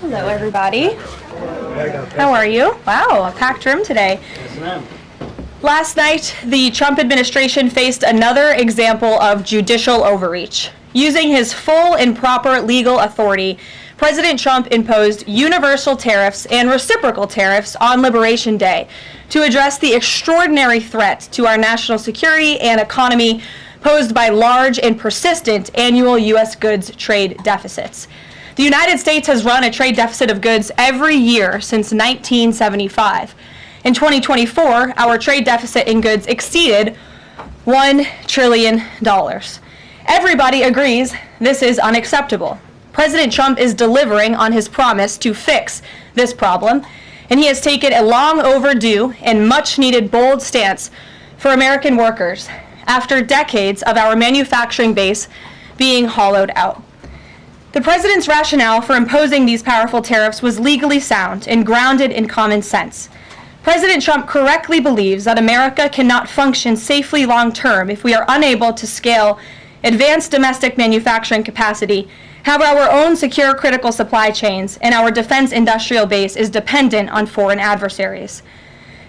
Hello, everybody. How are you? Wow, a packed room today. Yes, ma'am. Last night, the Trump administration faced another example of judicial overreach. Using his full and proper legal authority, President Trump imposed universal tariffs and reciprocal tariffs on Liberation Day to address the extraordinary threat to our national security and economy posed by large and persistent annual U.S. goods trade deficits. The United States has run a trade deficit of goods every year since 1975. In 2024, our trade deficit in goods exceeded $1 trillion. Everybody agrees this is unacceptable. President Trump is delivering on his promise to fix this problem, and he has taken a long overdue and much needed bold stance for American workers after decades of our manufacturing base being hollowed out. The president's rationale for imposing these powerful tariffs was legally sound and grounded in common sense. President Trump correctly believes that America cannot function safely long-term if we are unable to scale advanced domestic manufacturing capacity, have our own secure critical supply chains, and our defense industrial base is dependent on foreign adversaries.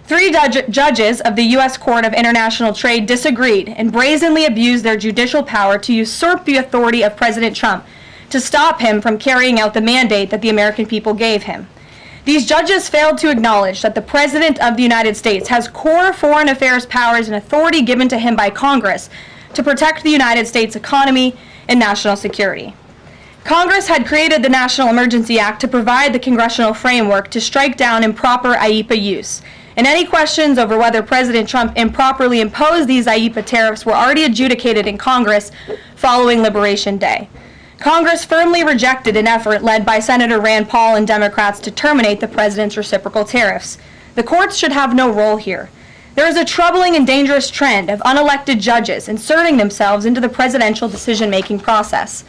Three judges of the U.S. Court of International Trade disagreed and brazenly abused their judicial power to usurp the authority of President Trump to stop him from carrying out the mandate that the American people gave him. These judges failed to acknowledge that the President of the United States has core foreign affairs powers and authority given to him by Congress to protect the United States economy and national security. Congress had created the National Emergency Act to provide the congressional framework to strike down improper IEEPA use, and any questions over whether President Trump improperly imposed these IEEPA tariffs were already adjudicated in Congress following Liberation Day. Congress firmly rejected an effort led by Senator Rand Paul and Democrats to terminate the president's reciprocal tariffs. The courts should have no role here. There is a troubling and dangerous trend of unelected judges inserting themselves into the presidential decision-making process.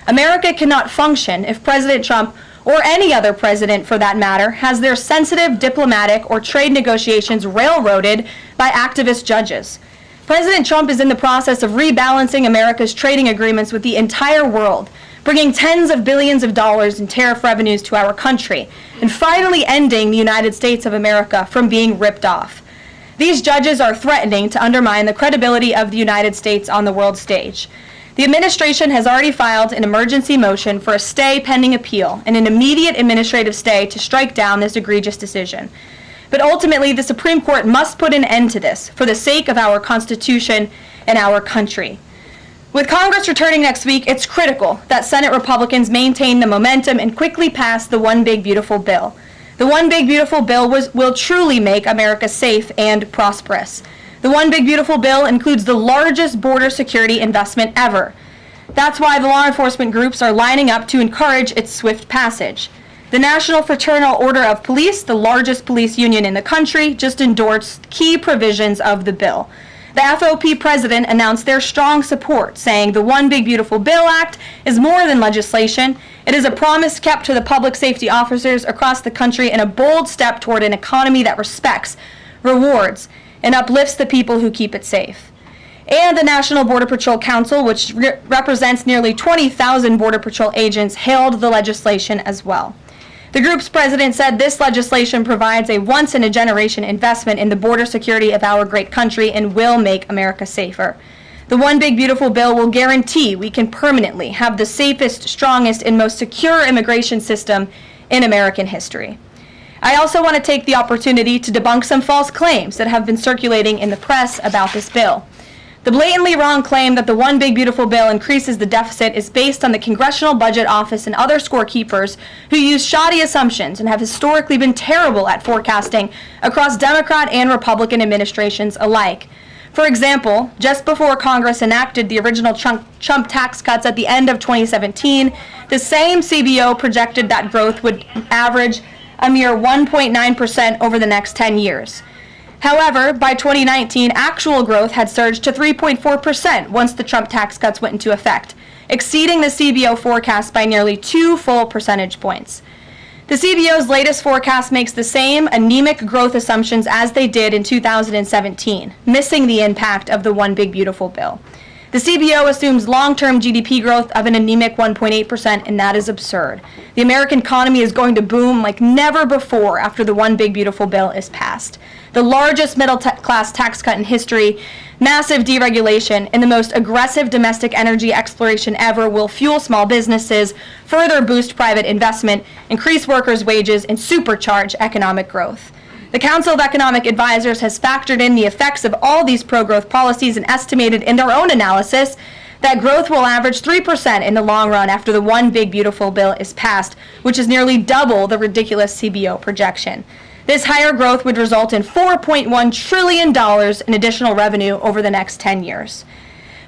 America cannot function if President Trump, or any other president for that matter, has their sensitive diplomatic or trade negotiations railroaded by activist judges. President Trump is in the process of rebalancing America's trading agreements with the entire world, bringing tens of billions of dollars in tariff revenues to our country, and finally ending the United States of America from being ripped off. These judges are threatening to undermine the credibility of the United States on the world stage. The administration has already filed an emergency motion for a stay pending appeal and an immediate administrative stay to strike down this egregious decision. But ultimately, the Supreme Court must put an end to this for the sake of our Constitution and our country. With Congress returning next week, it's critical that Senate Republicans maintain the momentum and quickly pass the One Big Beautiful Bill. The One Big Beautiful Bill will truly make America safe and prosperous. The One Big Beautiful Bill includes the largest border security investment ever. That's why the law enforcement groups are lining up to encourage its swift passage. The National Fraternal Order of Police, the largest police union in the country, just endorsed key provisions of the bill. The FOP president announced their strong support, saying the One Big Beautiful Bill Act is more than legislation. It is a promise kept to the public safety officers across the country and a bold step toward an economy that respects, rewards, and uplifts the people who keep it safe. And the National Border Patrol Council, which represents nearly 20,000 Border Patrol agents, hailed the legislation as well. The group's president said this legislation provides a once-in-a-generation investment in the border security of our great country and will make America safer. The One Big Beautiful Bill will guarantee we can permanently have the safest, strongest, and most secure immigration system in American history. I also want to take the opportunity to debunk some false claims that have been circulating in the press about this bill. The blatantly wrong claim that the One Big Beautiful Bill increases the deficit is based on the Congressional Budget Office and other scorekeepers who use shoddy assumptions and have historically been terrible at forecasting across Democrat and Republican administrations alike. For example, just before Congress enacted the original Trump tax cuts at the end of 2017, the same CBO projected that growth would average a mere 1.9% over the next 10 years. However, by 2019, actual growth had surged to 3.4% once the Trump tax cuts went into effect, exceeding the CBO forecast by nearly 2 full percentage points. The CBO's latest forecast makes the same anemic growth assumptions as they did in 2017, missing the impact of the One Big Beautiful Bill. The CBO assumes long-term GDP growth of an anemic 1.8%, and that is absurd. The American economy is going to boom like never before after the One Big Beautiful Bill is passed. The largest middle-class tax cut in history, massive deregulation, and the most aggressive domestic energy exploration ever will fuel small businesses, further boost private investment, increase workers' wages, and supercharge economic growth. The Council of Economic Advisors has factored in the effects of all these pro-growth policies and estimated in their own analysis that growth will average 3% in the long run after the One Big Beautiful Bill is passed, which is nearly double the ridiculous CBO projection. This higher growth would result in $4.1 trillion in additional revenue over the next 10 years.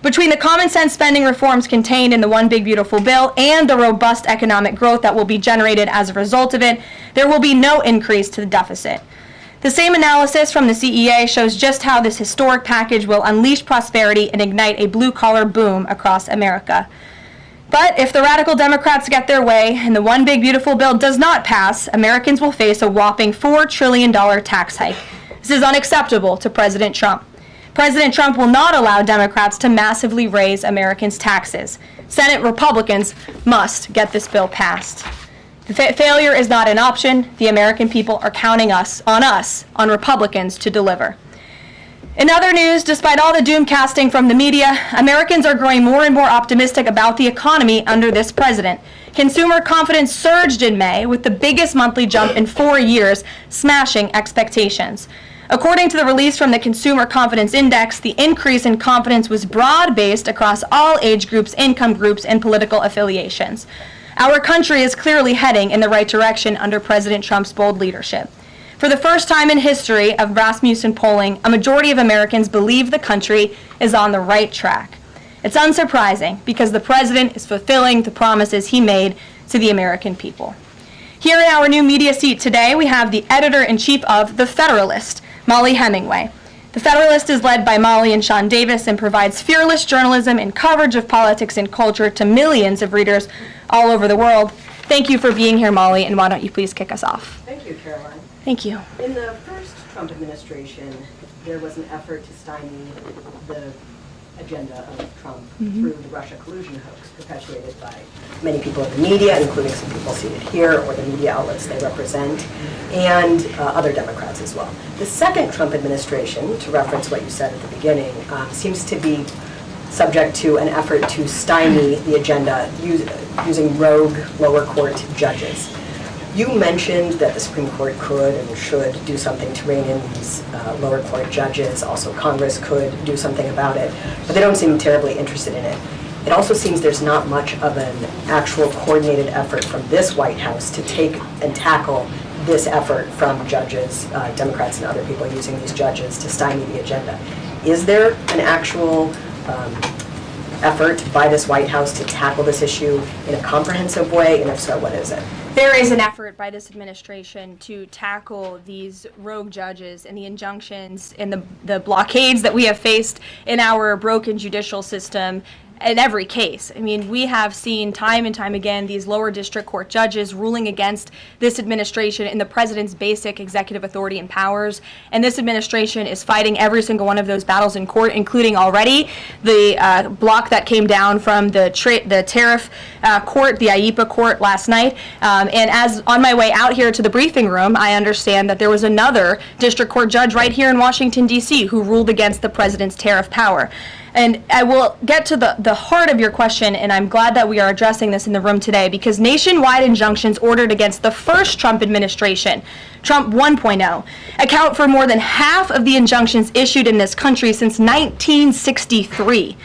Between the common sense spending reforms contained in the One Big Beautiful Bill and the robust economic growth that will be generated as a result of it, there will be no increase to the deficit. The same analysis from the CEA shows just how this historic package will unleash prosperity and ignite a blue-collar boom across America. But if the radical Democrats get their way and the One Big Beautiful Bill does not pass, Americans will face a whopping $4 trillion tax hike. This is unacceptable to President Trump. President Trump will not allow Democrats to massively raise Americans' taxes. Senate Republicans must get this bill passed. The failure is not an option. The American people are counting on Republicans to deliver. In other news, despite all the doom casting from the media, Americans are growing more and more optimistic about the economy under this president. Consumer confidence surged in May with the biggest monthly jump in 4 years, smashing expectations. According to the release from the Consumer Confidence Index, the increase in confidence was broad-based across all age groups, income groups, and political affiliations. Our country is clearly heading in the right direction under President Trump's bold leadership. For the first time in history of Rasmussen polling, a majority of Americans believe the country is on the right track. It's unsurprising because the president is fulfilling the promises he made to the American people. Here in our new media seat today, we have the editor-in-chief of The Federalist, Molly Hemingway. The Federalist is led by Molly and Sean Davis and provides fearless journalism and coverage of politics and culture to millions of readers all over the world. Thank you for being here, Molly, and why don't you please kick us off? Thank you, Karoline. Thank you. In the first Trump administration, there was an effort to stymie the agenda of Trump through the Russia collusion hoax perpetuated by many people in the media, including some people seated here, or the media outlets they represent, and other Democrats as well. The second Trump administration, to reference what you said at the beginning, seems to be subject to an effort to stymie the agenda using rogue lower court judges. You mentioned that the Supreme Court could and should do something to rein in these lower court judges. Also, Congress could do something about it, but they don't seem terribly interested in it. It also seems there's not much of an actual coordinated effort from this White House to take and tackle this effort from judges, Democrats and other people using these judges to stymie the agenda. Is there an actual effort by this White House to tackle this issue in a comprehensive way, and if so, what is it? There is an effort by this administration to tackle these rogue judges and the injunctions and the blockades that we have faced in our broken judicial system in every case. I mean, we have seen time and time again these lower district court judges ruling against this administration and the president's basic executive authority and powers. And this administration is fighting every single one of those battles in court, including already the block that came down from the tariff court, the IEPA court last night. And as on my way out here to the briefing room, I understand that there was another district court judge right here in Washington, D.C., who ruled against the president's tariff power. And I will get to the heart of your question, and I'm glad that we are addressing this in the room today, because nationwide injunctions ordered against the first Trump administration, Trump 1.0, account for more than half of the injunctions issued in this country since 1963.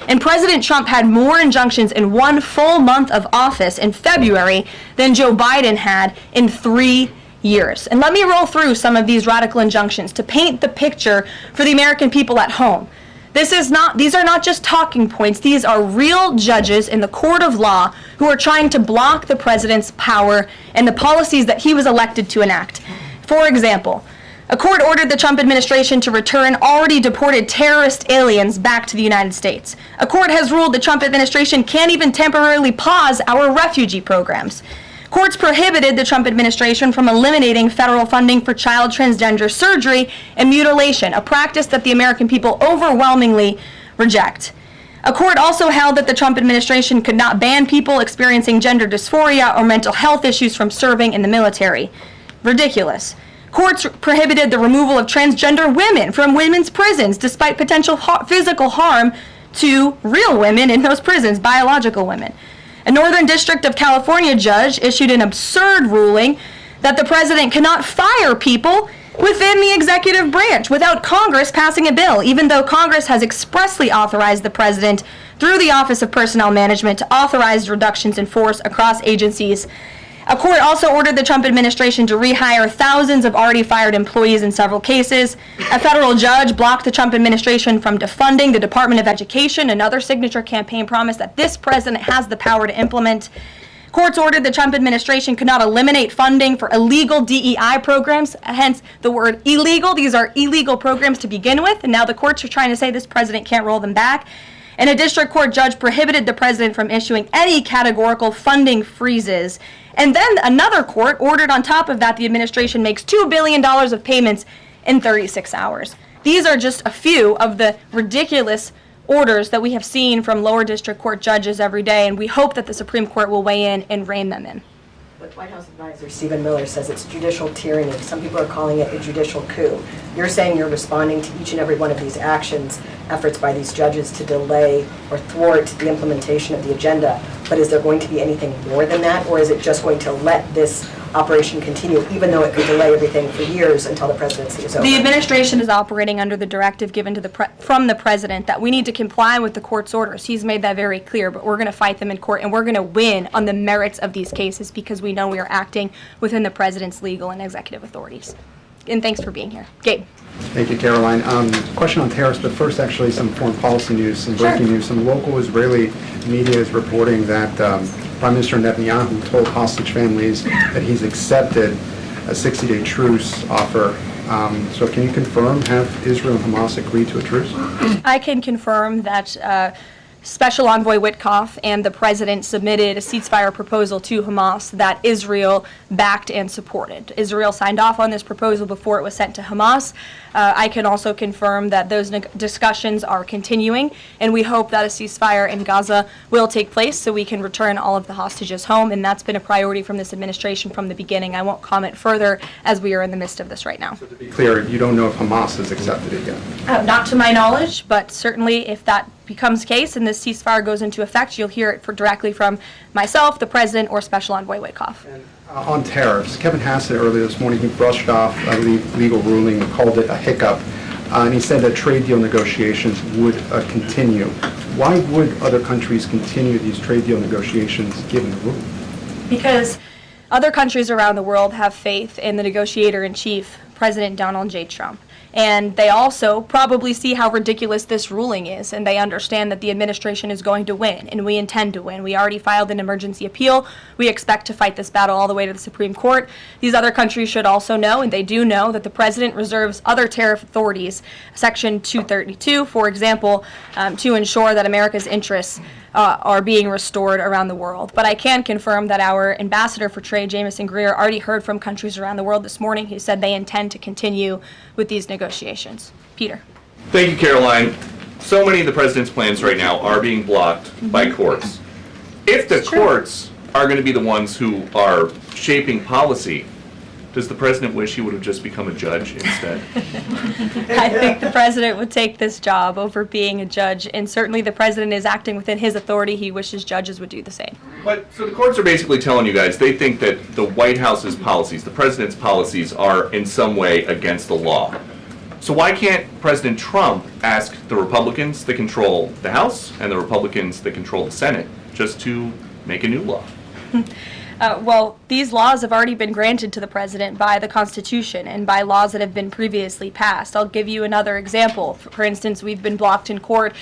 And President Trump had more injunctions in one full month of office in February than Joe Biden had in 3 years. And let me roll through some of these radical injunctions to paint the picture for the American people at home. These are not just talking points. These are real judges in the court of law who are trying to block the president's power and the policies that he was elected to enact. For example, a court ordered the Trump administration to return already deported terrorist aliens back to the United States. A court has ruled the Trump administration can't even temporarily pause our refugee programs. Courts prohibited the Trump administration from eliminating federal funding for child transgender surgery and mutilation, a practice that the American people overwhelmingly reject. A court also held that the Trump administration could not ban people experiencing gender dysphoria or mental health issues from serving in the military. Ridiculous. Courts prohibited the removal of transgender women from women's prisons despite potential physical harm to real women in those prisons, biological women. A Northern District of California judge issued an absurd ruling that the president cannot fire people within the executive branch without Congress passing a bill, even though Congress has expressly authorized the president through the Office of Personnel Management to authorize reductions in force across agencies. A court also ordered the Trump administration to rehire thousands of already fired employees in several cases. A federal judge blocked the Trump administration from defunding the Department of Education, another signature campaign promise that this president has the power to implement. Courts ordered the Trump administration could not eliminate funding for illegal DEI programs, hence the word illegal. These are illegal programs to begin with, and now the courts are trying to say this president can't roll them back. And a district court judge prohibited the president from issuing any categorical funding freezes. And then another court ordered on top of that the administration makes $2 billion of payments in 36 hours. These are just a few of the ridiculous orders that we have seen from lower district court judges every day, and we hope that the Supreme Court will weigh in and rein them in. But White House advisor Stephen Miller says it's judicial tyranny. Some people are calling it a judicial coup. You're saying you're responding to each and every one of these actions, efforts by these judges to delay or thwart the implementation of the agenda. But is there going to be anything more than that, or is it just going to let this operation continue, even though it could delay everything for years until the presidency is over? The administration is operating under the directive given to from the president that we need to comply with the court's orders. He's made that very clear, but we're going to fight them in court, and we're going to win on the merits of these cases because we know we are acting within the president's legal and executive authorities. And thanks for being here. Gabe. Thank you, Karoline. Question on tariffs, but first actually some foreign policy news, some breaking news. Some local Israeli media is reporting that Prime Minister Netanyahu told hostage families that he's accepted a 60-day truce offer. So can you confirm, have Israel and Hamas agreed to a truce? I can confirm that Special Envoy Witkoff and the president submitted a ceasefire proposal to Hamas that Israel backed and supported. Israel signed off on this proposal before it was sent to Hamas. I can also confirm that those discussions are continuing, and we hope that a ceasefire in Gaza will take place so we can return all of the hostages home, and that's been a priority from this administration from the beginning. I won't comment further as we are in the midst of this right now. So to be clear, you don't know if Hamas has accepted it yet? Not to my knowledge, but certainly if that becomes the case and this ceasefire goes into effect, you'll hear it directly from myself, the president, or Special Envoy Witkoff. On tariffs, Kevin Hassett earlier this morning, he brushed off a legal ruling and called it a hiccup, and he said that trade deal negotiations would continue. Why would other countries continue these trade deal negotiations given the ruling? Because other countries around the world have faith in the negotiator-in-chief, President Donald J. Trump. And they also probably see how ridiculous this ruling is, and they understand that the administration is going to win, and we intend to win. We already filed an emergency appeal. We expect to fight this battle all the way to the Supreme Court. These other countries should also know, and they do know, that the president reserves other tariff authorities, Section 232, for example, to ensure that America's interests are being restored around the world. But I can confirm that our ambassador for trade, Jamison Greer, already heard from countries around the world this morning who said they intend to continue with these negotiations. Peter. Thank you, Karoline. So many of the president's plans right now are being blocked by courts. If the courts are going to be the ones who are shaping policy, does the president wish he would have just become a judge instead? I think the president would take this job over being a judge, and certainly the president is acting within his authority. He wishes judges would do the same. But so the courts are basically telling you guys they think that the White House's policies, the president's policies, are in some way against the law. So why can't President Trump ask the Republicans that control the House and the Republicans that control the Senate just to make a new law? Well, these laws have already been granted to the president by the Constitution and by laws that have been previously passed. I'll give you another example. For instance, we've been blocked in court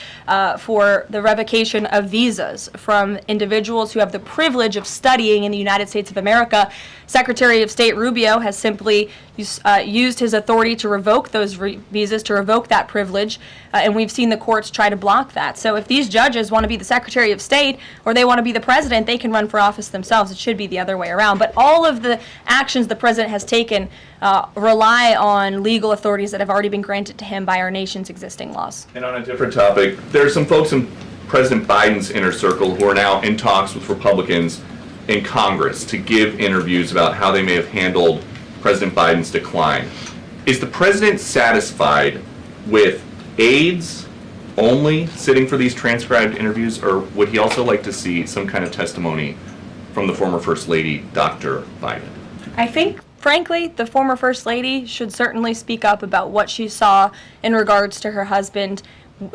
for the revocation of visas from individuals who have the privilege of studying in the United States of America. Secretary of State Rubio has simply used his authority to revoke those visas, to revoke that privilege, and we've seen the courts try to block that. So if these judges want to be the Secretary of State or they want to be the president, they can run for office themselves. It should be the other way around. But all of the actions the president has taken rely on legal authorities that have already been granted to him by our nation's existing laws. And on a different topic, there are some folks in President Biden's inner circle, who are now in talks with Republicans in Congress to give interviews about how they may have handled President Biden's decline. Is the president satisfied with aides only sitting for these transcribed interviews, or would he also like to see some kind of testimony from the former First Lady, Dr. Biden? I think, frankly, the former First Lady should certainly speak up about what she saw in regards to her husband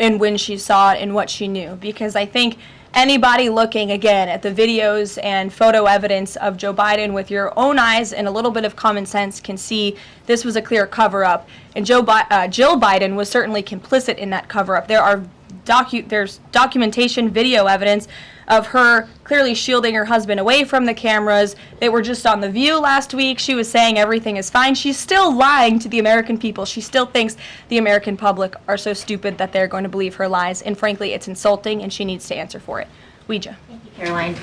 and when she saw it and what she knew. Because I think anybody looking, again, at the videos and photo evidence of Joe Biden with your own eyes and a little bit of common sense can see this was a clear cover-up. And Jill Biden was certainly complicit in that cover-up. There's documentation, video evidence of her clearly shielding her husband away from the cameras. They were just on The View last week. She was saying everything is fine. She's still lying to the American people. She still thinks the American public are so stupid that they're going to believe her lies. And frankly, it's insulting, and she needs to answer for it. Ouija. Thank you, Caroline.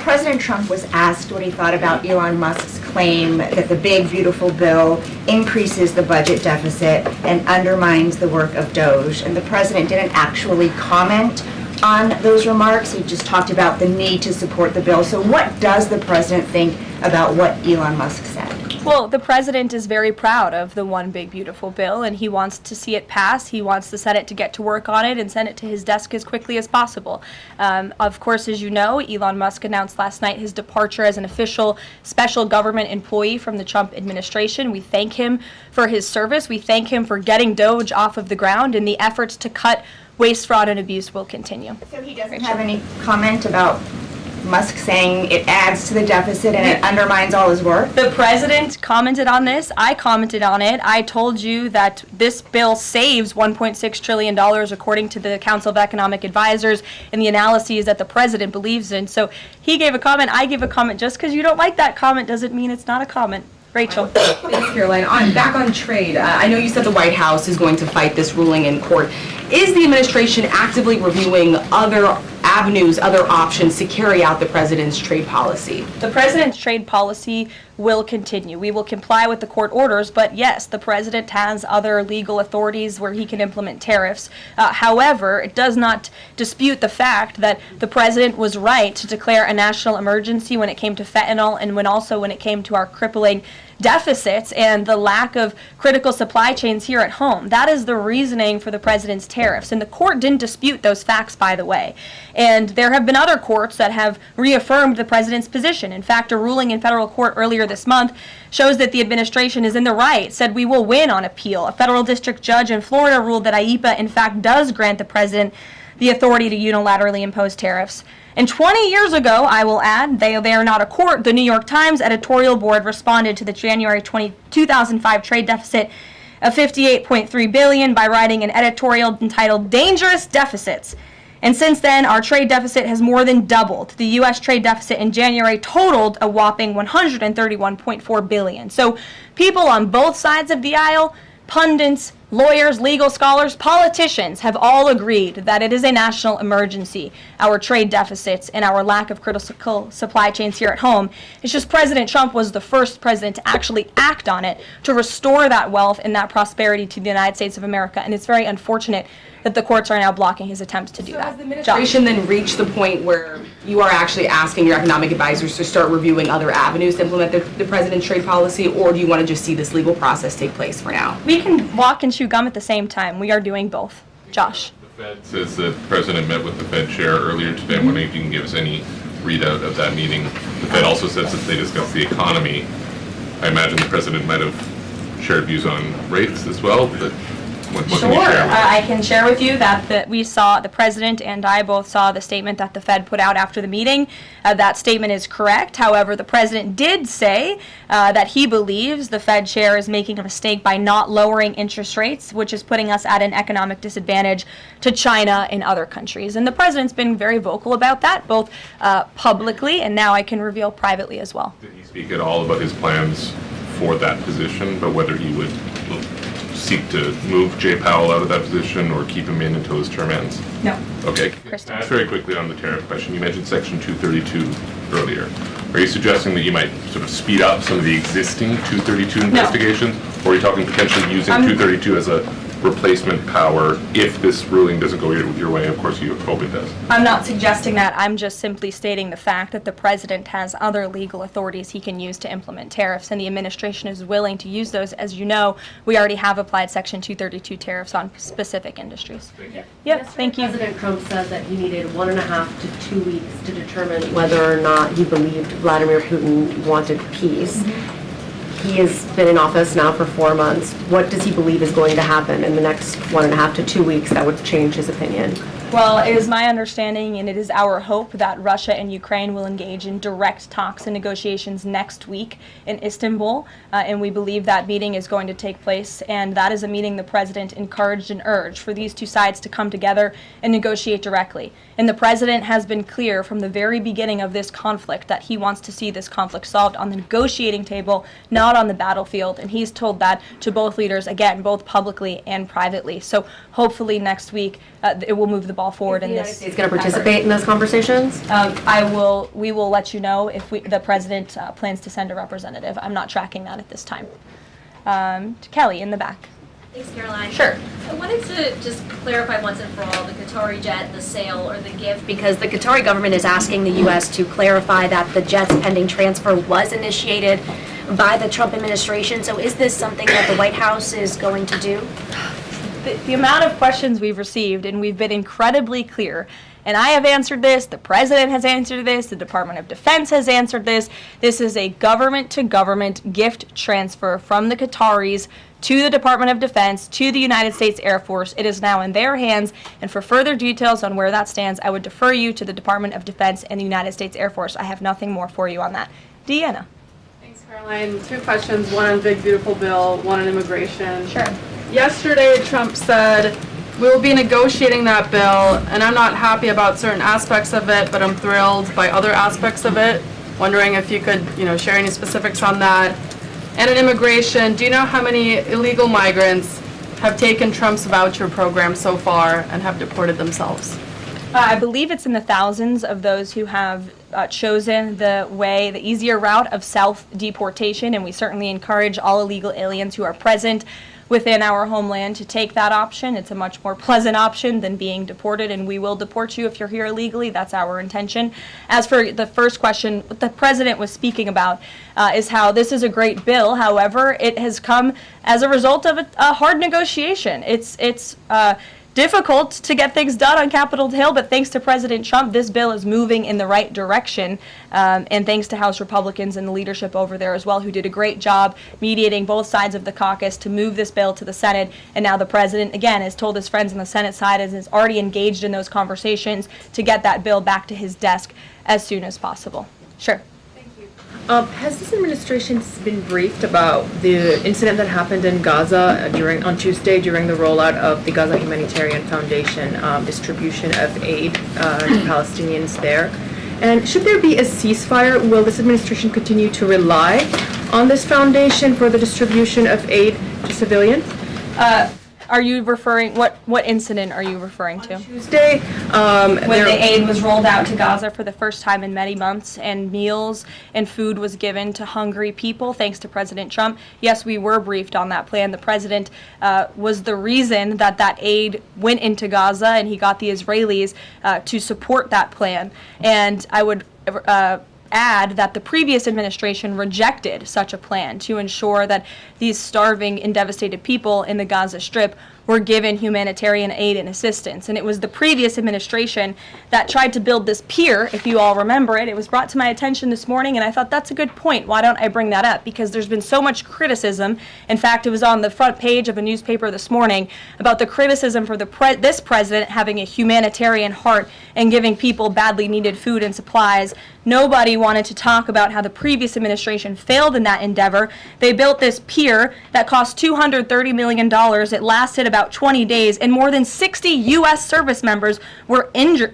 President Trump was asked what he thought about Elon Musk's claim that the big, beautiful bill increases the budget deficit and undermines the work of DOJ. And the president didn't actually comment on those remarks. He just talked about the need to support the bill. So what does the president think about what Elon Musk said? Well, the president is very proud of the one big beautiful bill, and he wants to see it pass. He wants the Senate to get to work on it and send it to his desk as quickly as possible. Of course, as you know, Elon Musk announced last night his departure as an official special government employee from the Trump administration. We thank him for his service. We thank him for getting DOJ off of the ground, and the efforts to cut waste, fraud, and abuse will continue. So he doesn't have any comment about Musk saying it adds to the deficit and it undermines all his work? The president commented on this. I commented on it. I told you that this bill saves $1.6 trillion according to the Council of Economic Advisors and the analyses that the president believes in. So he gave a comment. I gave a comment. Just because you don't like that comment doesn't mean it's not a comment. Rachel. Thanks, Caroline. Back on trade, I know you said the White House is going to fight this ruling in court. Is the administration actively reviewing other avenues, other options to carry out the president's trade policy? The president's trade policy will continue. We will comply with the court orders, but yes, the president has other legal authorities where he can implement tariffs. However, it does not dispute the fact that the president was right to declare a national emergency when it came to fentanyl and when it came to our crippling deficits and the lack of critical supply chains here at home. That is the reasoning for the president's tariffs. And the court didn't dispute those facts, by the way. And there have been other courts that have reaffirmed the president's position. In fact, a ruling in federal court earlier this month shows that the administration is in the right, said we will win on appeal. A federal district judge in Florida ruled that IEEPA, in fact, does grant the president the authority to unilaterally impose tariffs. And 20 years ago, I will add, they are not a court, the New York Times editorial board responded to the January 2005 trade deficit of $58.3 billion by writing an editorial entitled Dangerous Deficits. And since then, our trade deficit has more than doubled. The U.S. trade deficit in January totaled a whopping $131.4 billion. So people on both sides of the aisle, pundits, lawyers, legal scholars, politicians have all agreed that it is a national emergency, our trade deficits and our lack of critical supply chains here at home. It's just President Trump was the first president to actually act on it to restore that wealth and that prosperity to the United States of America. And it's very unfortunate that the courts are now blocking his attempts to do that. Has the administration then reached the point where you are actually asking your economic advisors to start reviewing other avenues to implement the president's trade policy, or do you want to just see this legal process take place for now? We can walk and chew gum at the same time. We are doing both. Josh. The Fed says that the president met with the Fed chair earlier today. I'm wondering if you can give us any readout of that meeting. The Fed also says that they discussed the economy. I imagine the president might have shared views on rates as well, but what can you share? I can share with you that we saw, the president and I both saw the statement that the Fed put out after the meeting. That statement is correct. However, the president did say that he believes the Fed chair is making a mistake by not lowering interest rates, which is putting us at an economic disadvantage to China and other countries. And the president's been very vocal about that, both publicly and now I can reveal privately as well. Did he speak at all about his plans for that position, but whether he would seek to move Jay Powell out of that position or keep him in until his term ends? No. Okay. Kristen. Very quickly on the tariff question, you mentioned Section 232 earlier. Are you suggesting that you might sort of speed up some of the existing 232 investigations? Or are you talking potentially using 232 as a replacement power if this ruling doesn't go your way? Of course, you hope it does. I'm not suggesting that. I'm just simply stating the fact that the president has other legal authorities he can use to implement tariffs, and the administration is willing to use those. As you know, we already have applied Section 232 tariffs on specific industries. Thank you. Yeah, thank you. President Trump said that he needed 1.5 to 2 weeks to determine whether or not he believed Vladimir Putin wanted peace. He has been in office now for 4 months. What does he believe is going to happen in the next 1.5 to 2 weeks that would change his opinion? Well, it is my understanding and it is our hope that Russia and Ukraine will engage in direct talks and negotiations next week in Istanbul, and we believe that meeting is going to take place, and that is a meeting the president encouraged and urged for these two sides to come together and negotiate directly. And the president has been clear from the very beginning of this conflict that he wants to see this conflict solved on the negotiating table, not on the battlefield, and he's told that to both leaders, again, both publicly and privately. So hopefully next week it will move the ball forward in this. Is going to participate in those conversations? We will let you know if the president plans to send a representative. I'm not tracking that at this time. Kelly, in the back. Thanks, Caroline. Sure. I wanted to just clarify once and for all the Qatari jet, the sale, or the gift, because the Qatari government is asking the U.S. to clarify that the jet's pending transfer was initiated by the Trump administration. So is this something that the White House is going to do? The amount of questions we've received, and we've been incredibly clear, and I have answered this, the president has answered this, the Department of Defense has answered this. This is a government-to-government gift transfer from the Qataris to the Department of Defense, to the United States Air Force. It is now in their hands, and for further details on where that stands, I would defer you to the Department of Defense and the United States Air Force. I have nothing more for you on that. Deanna. Thanks, Caroline. 2 questions, one on Big Beautiful Bill, one on immigration. Sure. Yesterday, Trump said, we will be negotiating that bill, and I'm not happy about certain aspects of it, but I'm thrilled by other aspects of it. Wondering if you could, share any specifics on that. And in immigration, do you know how many illegal migrants have taken Trump's voucher program so far and have deported themselves? I believe it's in the thousands of those who have chosen the easier route of self-deportation, and we certainly encourage all illegal aliens who are present within our homeland to take that option. It's a much more pleasant option than being deported, and we will deport you if you're here illegally. That's our intention. As for the first question, what the president was speaking about is how this is a great bill. However, it has come as a result of a hard negotiation. It's difficult to get things done on Capitol Hill, but thanks to President Trump, this bill is moving in the right direction, and thanks to House Republicans and the leadership over there as well, who did a great job mediating both sides of the caucus to move this bill to the Senate. And now the president, again, has told his friends on the Senate side and is already engaged in those conversations to get that bill back to his desk as soon as possible. Sure. Has this administration been briefed about the incident that happened in Gaza on Tuesday during the rollout of the Gaza Humanitarian Foundation distribution of aid to Palestinians there? And should there be a ceasefire, will this administration continue to rely on this foundation for the distribution of aid to civilians? Are you referring, what incident are you referring to? Tuesday, when the aid was rolled out to Gaza for the first time in many months, and meals and food was given to hungry people, thanks to President Trump. Yes, we were briefed on that plan. The president was the reason that aid went into Gaza, and he got the Israelis to support that plan. And I would add that the previous administration rejected such a plan to ensure that these starving and devastated people in the Gaza Strip were given humanitarian aid and assistance. And it was the previous administration that tried to build this pier, if you all remember it. It was brought to my attention this morning, and I thought that's a good point. Why don't I bring that up? Because there's been so much criticism. In fact, it was on the front page of a newspaper this morning about the criticism for this president having a humanitarian heart and giving people badly needed food and supplies. Nobody wanted to talk about how the previous administration failed in that endeavor. They built this pier that cost $230 million. It lasted about 20 days, and more than 60 U.S. service members were injured.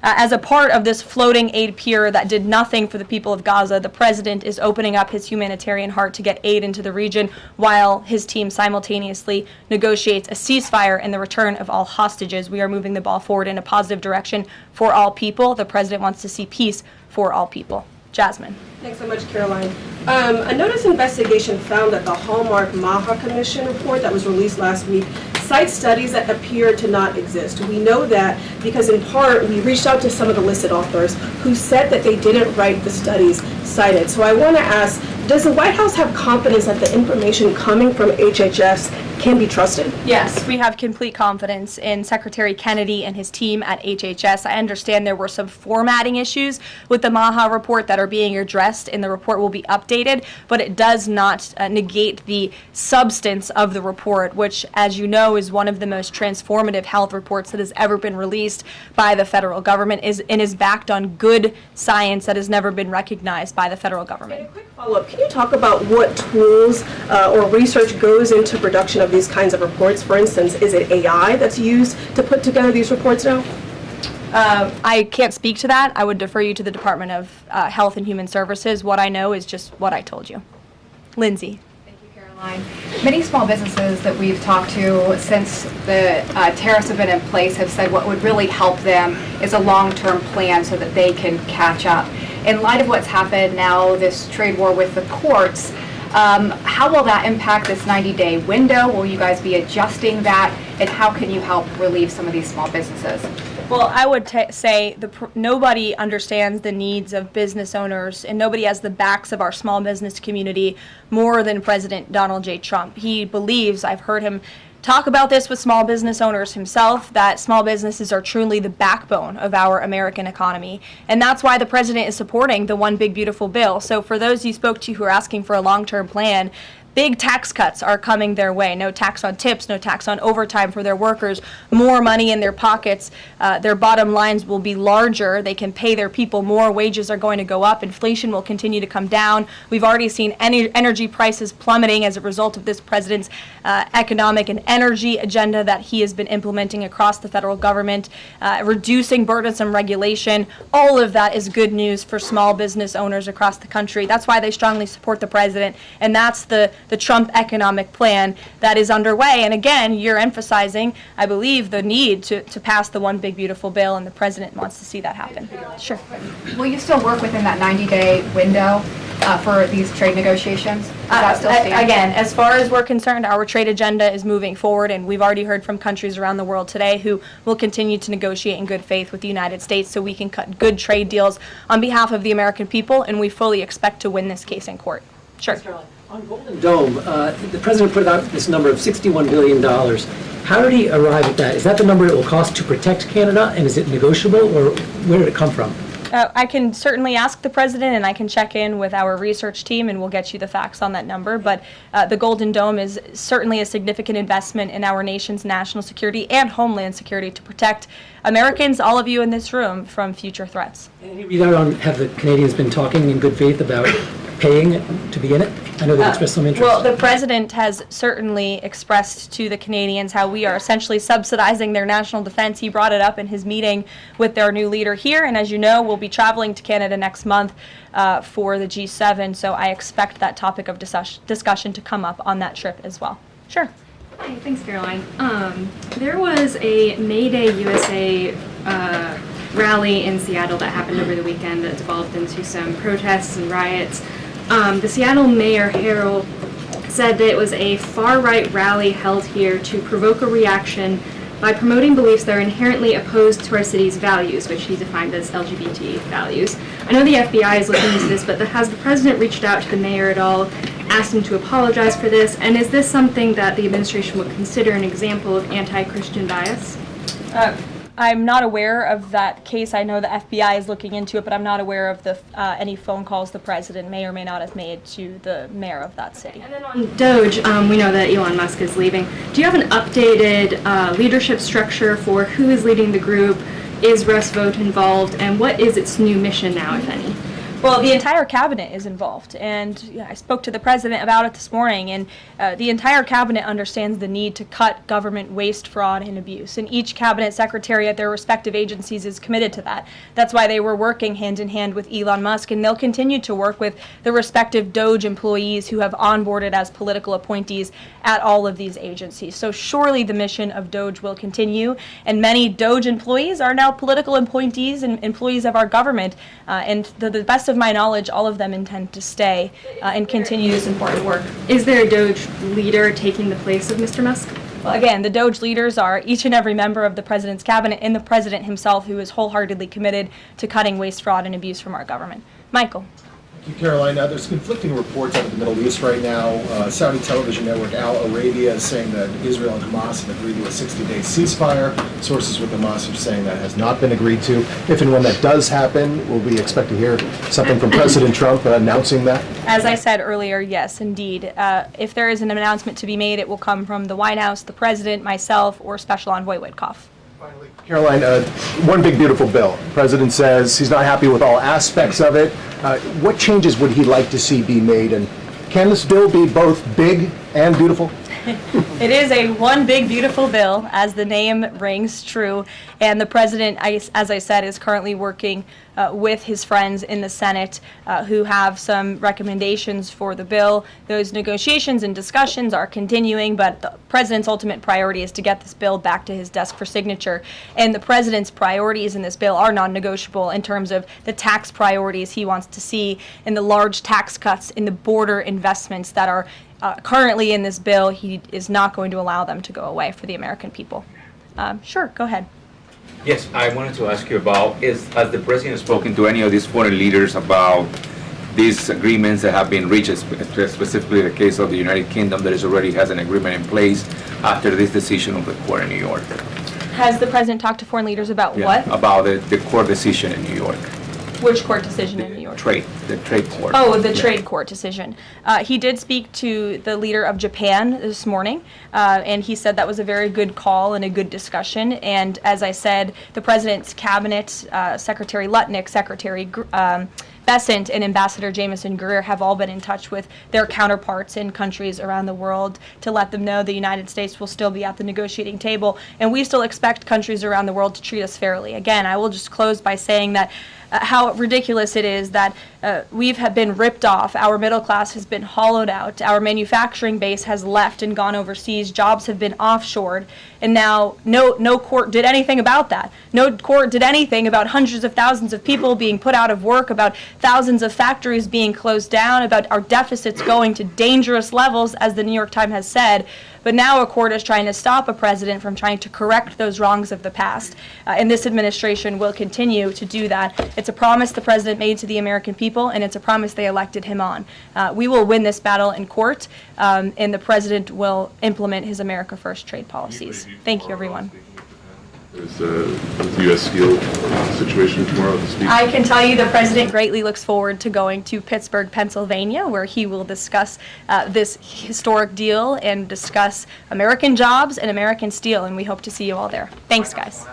As a part of this floating aid pier that did nothing for the people of Gaza. The president is opening up his humanitarian heart to get aid into the region, while his team simultaneously negotiates a ceasefire and the return of all hostages. We are moving the ball forward in a positive direction for all people. The president wants to see peace for all people. Jasmine. Thanks so much, Caroline. A notice investigation found that the Hallmark Maha Commission report that was released last week cites studies that appear to not exist. We know that because in part we reached out to some of the listed authors who said that they didn't write the studies cited. So I want to ask, does the White House have confidence that the information coming from HHS can be trusted? Yes, we have complete confidence in Secretary Kennedy and his team at HHS. I understand there were some formatting issues with the Maha report that are being addressed, and the report will be updated, but it does not negate the substance of the report, which, as you know, is one of the most transformative health reports that has ever been released by the federal government and is backed on good science that has never been recognized by the federal government. And a quick follow-up, can you talk about what tools or research goes into production of these kinds of reports? For instance, is it AI that's used to put together these reports now? I can't speak to that. I would defer you to the Department of Health and Human Services. What I know is just what I told you. Lindsay. Thank you, Caroline. Many small businesses that we've talked to since the tariffs have been in place have said what would really help them is a long-term plan so that they can catch up. In light of what's happened now, this trade war with the courts, how will that impact this 90-day window? Will you guys be adjusting that? And how can you help relieve some of these small businesses? Well, I would say nobody understands the needs of business owners, and nobody has the backs of our small business community more than President Donald J. Trump. He believes, I've heard him talk about this with small business owners himself, that small businesses are truly the backbone of our American economy. And that's why the president is supporting the One Big Beautiful Bill. So for those you spoke to who are asking for a long-term plan, big tax cuts are coming their way. No tax on tips, no tax on overtime for their workers, more money in their pockets. Their bottom lines will be larger. They can pay their people more. Wages are going to go up. Inflation will continue to come down. We've already seen energy prices plummeting as a result of this president's economic and energy agenda that he has been implementing across the federal government, reducing burdensome regulation. All of that is good news for small business owners across the country. That's why they strongly support the president, and that's the Trump economic plan that is underway. And again, you're emphasizing, I believe, the need to pass the One Big Beautiful Bill, and the president wants to see that happen. Sure. Will you still work within that 90-day window for these trade negotiations? Does that still stand? Again, as far as we're concerned, our trade agenda is moving forward, and we've already heard from countries around the world today who will continue to negotiate in good faith with the United States so we can cut good trade deals on behalf of the American people, and we fully expect to win this case in court. Sure. On Golden Dome, the president put out this number of $61 billion. How did he arrive at that? Is that the number it will cost to protect Canada, and is it negotiable, or where did it come from? I can certainly ask the president, and I can check in with our research team, and we'll get you the facts on that number. But the Golden Dome is certainly a significant investment in our nation's national security and homeland security to protect Americans, all of you in this room, from future threats. Any readout on, have the Canadians been talking in good faith about paying to be in it? I know they expressed some interest. Well, the president has certainly expressed to the Canadians how we are essentially subsidizing their national defense. He brought it up in his meeting with their new leader here, and as you know, we'll be traveling to Canada next month for the G7, so I expect that topic of discussion to come up on that trip as well. Sure. Hi, thanks, Caroline. There was a May Day USA rally in Seattle that happened over the weekend that developed into some protests and riots. The Seattle Mayor Harrell said that it was a far-right rally held here to provoke a reaction by promoting beliefs that are inherently opposed to our city's values, which he defined as LGBT values. I know the FBI is looking into this, but has the president reached out to the mayor at all, asked him to apologize for this, and is this something that the administration would consider an example of anti-Christian bias? I'm not aware of that case. I know the FBI is looking into it, but I'm not aware of any phone calls the president may or may not have made to the mayor of that city. And then on Doge, we know that Elon Musk is leaving. Do you have an updated leadership structure for who is leading the group? Is Russ Vought involved? And what is its new mission now, if any? Well, the entire cabinet is involved, and I spoke to the president about it this morning, and the entire cabinet understands the need to cut government waste, fraud, and abuse, and each cabinet secretary at their respective agencies is committed to that. That's why they were working hand in hand with Elon Musk, and they'll continue to work with the respective Doge employees who have onboarded as political appointees at all of these agencies. So surely the mission of Doge will continue, and many Doge employees are now political appointees and employees of our government, and the best of my knowledge, all of them intend to stay and continue this important work. Is there a Doge leader taking the place of Mr. Musk? Well, again, the Doge leaders are each and every member of the president's cabinet and the president himself, who is wholeheartedly committed to cutting waste, fraud, and abuse from our government. Michael. Thank you, Caroline. There's conflicting reports out of the Middle East right now. Saudi television network Al Arabia is saying that Israel and Hamas have agreed to a 60-day ceasefire. Sources with Hamas are saying that has not been agreed to. If and when that does happen, will we expect to hear something from President Trump announcing that? As I said earlier, yes, indeed. If there is an announcement to be made, it will come from the White House, the president, myself, or Special Envoy Witkoff. Caroline, one big beautiful bill. The president says he's not happy with all aspects of it. What changes would he like to see be made? And can this bill be both big and beautiful? It is a one big beautiful bill, as the name rings true, and the president, as I said, is currently working with his friends in the Senate who have some recommendations for the bill. Those negotiations and discussions are continuing, but the president's ultimate priority is to get this bill back to his desk for signature. And the president's priorities in this bill are non-negotiable in terms of the tax priorities he wants to see and the large tax cuts in the border investments that are currently in this bill. He is not going to allow them to go away for the American people. Sure, go ahead. Yes, I wanted to ask you about, has the president spoken to any of these foreign leaders about these agreements that have been reached, specifically the case of the United Kingdom that already has an agreement in place after this decision of the court in New York? Has the president talked to foreign leaders about what? About the court decision in New York. Which court decision in New York? The trade court. Oh, the trade court decision. He did speak to the leader of Japan this morning, and he said that was a very good call and a good discussion. And as I said, the president's cabinet, Secretary Lutnick, Secretary Bessent, and Ambassador Jameson Greer have all been in touch with their counterparts in countries around the world to let them know the United States will still be at the negotiating table, and we still expect countries around the world to treat us fairly. Again, I will just close by saying that how ridiculous it is that we have been ripped off, our middle class has been hollowed out, our manufacturing base has left and gone overseas, jobs have been offshored, and now no court did anything about that. No court did anything about hundreds of thousands of people being put out of work, about thousands of factories being closed down, about our deficits going to dangerous levels, as the New York Times has said. But now a court is trying to stop a president from trying to correct those wrongs of the past. And this administration will continue to do that. It's a promise the president made to the American people, and it's a promise they elected him on. We will win this battle in court, and the president will implement his America First trade policies. Thank you, everyone. Is the U.S. Steel situation tomorrow at the speech? I can tell you the president greatly looks forward to going to Pittsburgh, Pennsylvania, where he will discuss this historic deal and discuss American jobs and American steel, and we hope to see you all there. Thanks, guys.